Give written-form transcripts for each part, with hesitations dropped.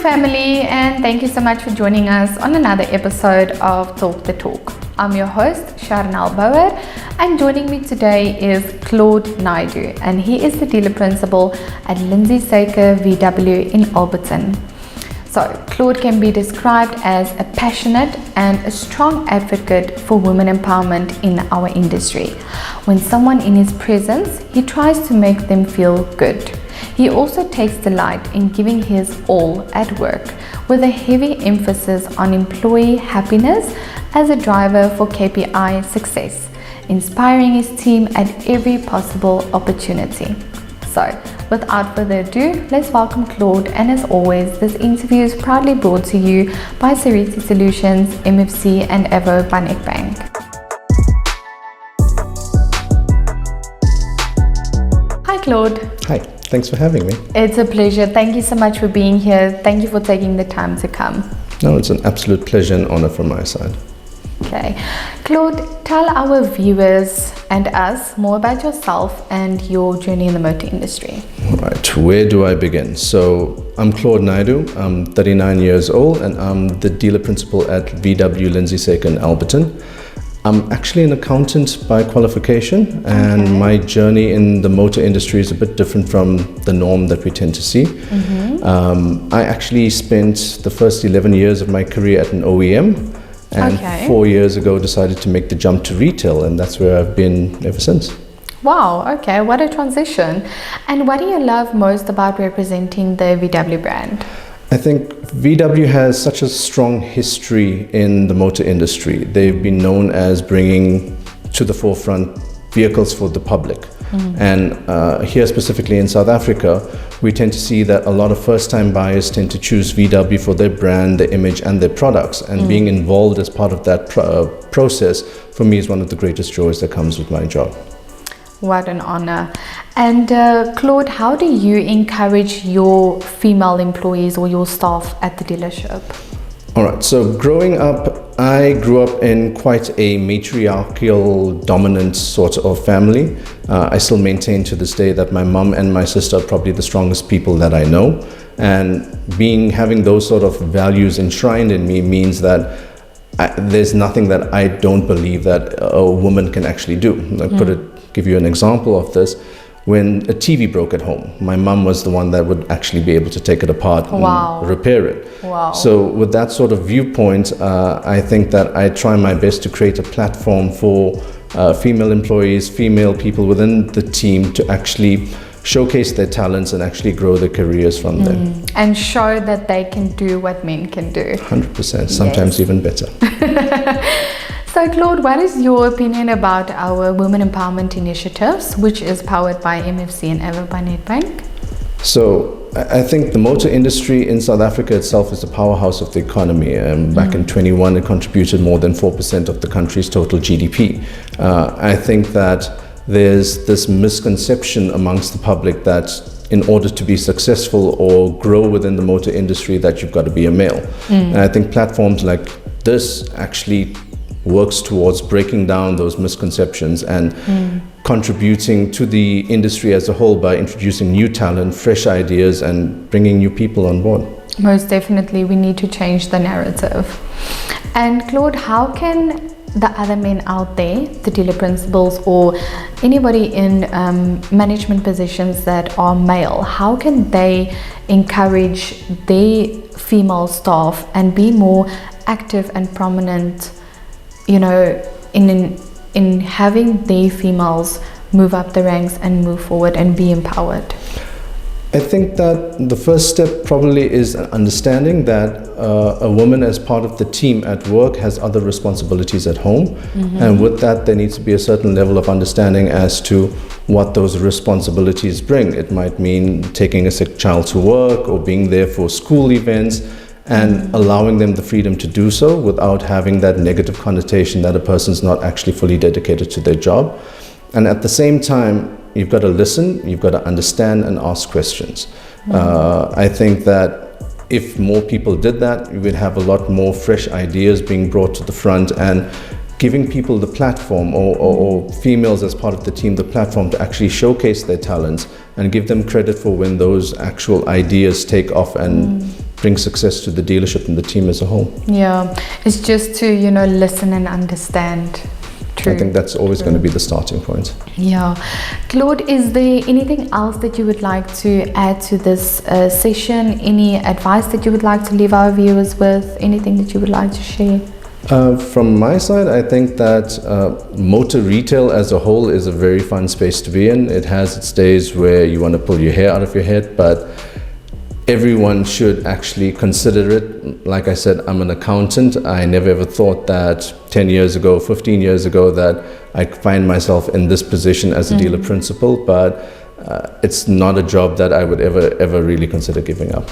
family, and thank you so much for joining us on another episode of Talk the Talk. I'm your host, Charnel Bauer, and joining me today is Claud Naidoo, and he is the dealer principal at Lindsay Saker VW in Alberton. So, Claud can be described as a passionate and a strong advocate for women empowerment in our industry. When someone in his presence, he tries to make them feel good. He also takes delight in giving his all at work, with a heavy emphasis on employee happiness as a driver for KPI success, inspiring his team at every possible opportunity. So, without further ado, let's welcome Claud, and as always, this interview is proudly brought to you by Sariti Solutions, MFC and Avo by Nedbank. Hi Claud. Hi, thanks for having me. It's a pleasure. Thank you so much for being here. Thank you for taking the time to come. No, it's an absolute pleasure and honor from my side. Okay. Claud, tell our viewers and us more about yourself and your journey in the motor industry. All right, where do I begin? So, I'm Claud Naidoo, I'm 39 years old, and I'm the dealer principal at VW Lindsay Saker in Alberton. I'm actually an accountant by qualification, and my journey in the motor industry is a bit different from the norm that we tend to see. I actually spent the first 11 years of my career at an OEM, and 4 years ago decided to make the jump to retail, and that's where I've been ever since. Wow, okay, what a transition. And what do you love most about representing the VW brand? I think VW has such a strong history in the motor industry. They've been known as bringing to the forefront vehicles for the public. And here specifically in South Africa, we tend to see that a lot of first-time buyers tend to choose VW for their brand, their image and their products. And being involved as part of that process, for me, is one of the greatest joys that comes with my job. What an honor. And Claud, how do you encourage your female employees or your staff at the dealership? All right, so growing up, I grew up in quite a matriarchal, dominant sort of family. I still maintain to this day that my mum and my sister are probably the strongest people that I know. And having those sort of values enshrined in me means that there's nothing that I don't believe that a woman can actually do. Give you an example of this. When a TV broke at home, my mum was the one that would actually be able to take it apart and repair it. So with that sort of viewpoint, I think that I try my best to create a platform for female employees, female people within the team to actually showcase their talents and actually grow their careers from there. And show that they can do what men can do. 100%, sometimes even better. So Claud, what is your opinion about our Women Empowerment Initiatives, which is powered by MFC and Avo by Nedbank? So I think the motor industry in South Africa itself is the powerhouse of the economy. Back in 21, it contributed more than 4% of the country's total GDP. I think that there's this misconception amongst the public that in order to be successful or grow within the motor industry that you've got to be a male. And I think platforms like this actually works towards breaking down those misconceptions and contributing to the industry as a whole by introducing new talent, fresh ideas, and bringing new people on board. Most definitely, we need to change the narrative. And Claud, how can the other men out there, the dealer principals or anybody in management positions that are male, how can they encourage their female staff and be more active and prominent, you know, in having their females move up the ranks and move forward and be empowered? I think that the first step probably is understanding that a woman as part of the team at work has other responsibilities at home. And with that, there needs to be a certain level of understanding as to what those responsibilities bring. It might mean taking a sick child to work or being there for school events, and allowing them the freedom to do so without having that negative connotation that a person's not actually fully dedicated to their job. And at the same time, you've got to listen, you've got to understand and ask questions. I think that if more people did that, we would have a lot more fresh ideas being brought to the front and giving people the platform, or females as part of the team, the platform to actually showcase their talents and give them credit for when those actual ideas take off and bring success to the dealership and the team as a whole. Yeah, it's just to, listen and understand. True. I think that's always going to be the starting point. Yeah. Claude, is there anything else that you would like to add to this session? Any advice that you would like to leave our viewers with? Anything that you would like to share? From my side, I think that motor retail as a whole is a very fun space to be in. It has its days where you want to pull your hair out of your head, but everyone should actually consider it. Like I said, I'm an accountant. I never ever thought that 10 years ago, 15 years ago, that I'd find myself in this position as a dealer principal, but it's not a job that I would ever really consider giving up.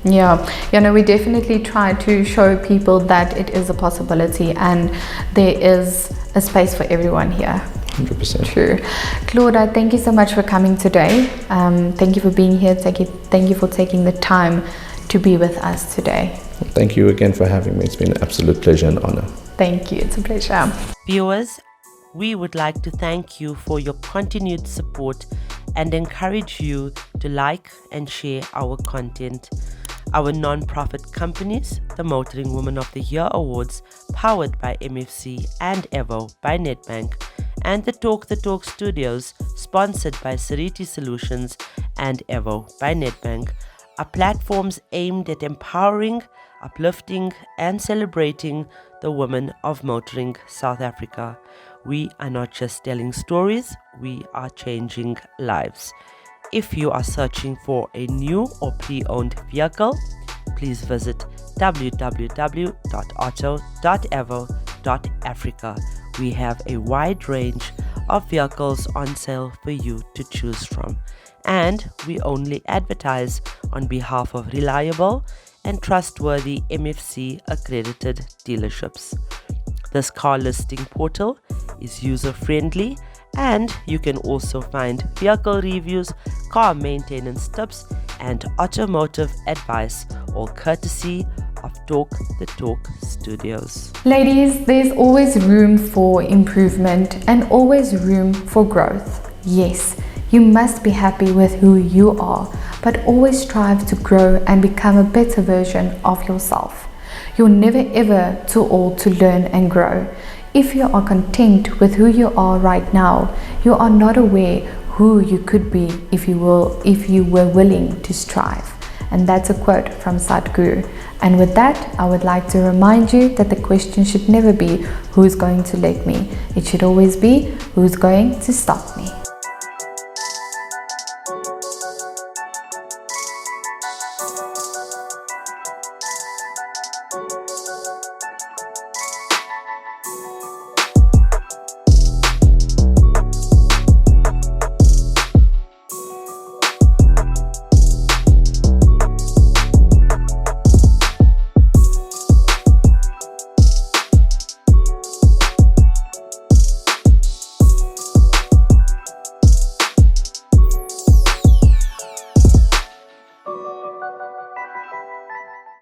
Yeah, we definitely try to show people that it is a possibility and there is a space for everyone here. 100%. True. Claude, I thank you so much for coming today. Thank you for being here. Thank you for taking the time to be with us today. Thank you again for having me. It's been an absolute pleasure and honor. Thank you. It's a pleasure. Viewers, we would like to thank you for your continued support and encourage you to like and share our content. Our non-profit companies, the Motoring Woman of the Year Awards, powered by MFC and Avo by Nedbank, and the Talk Studios, sponsored by Sariti Solutions and Avo by Nedbank, are platforms aimed at empowering, uplifting, and celebrating the women of motoring South Africa. We are not just telling stories, we are changing lives. If you are searching for a new or pre-owned vehicle, please visit www.auto.avo.africa. We have a wide range of vehicles on sale for you to choose from, and we only advertise on behalf of reliable and trustworthy MFC accredited dealerships. This car listing portal is user-friendly, and you can also find vehicle reviews, car maintenance tips, and automotive advice, all courtesy of Talk Studios. Ladies, there's always room for improvement and always room for growth. Yes, you must be happy with who you are, but always strive to grow and become a better version of yourself. You're never ever too old to learn and grow. If you are content with who you are right now, you are not aware who you could be if you were willing to strive. And that's a quote from Sadhguru. And with that, I would like to remind you that the question should never be, who's going to let me? It should always be, who's going to stop me?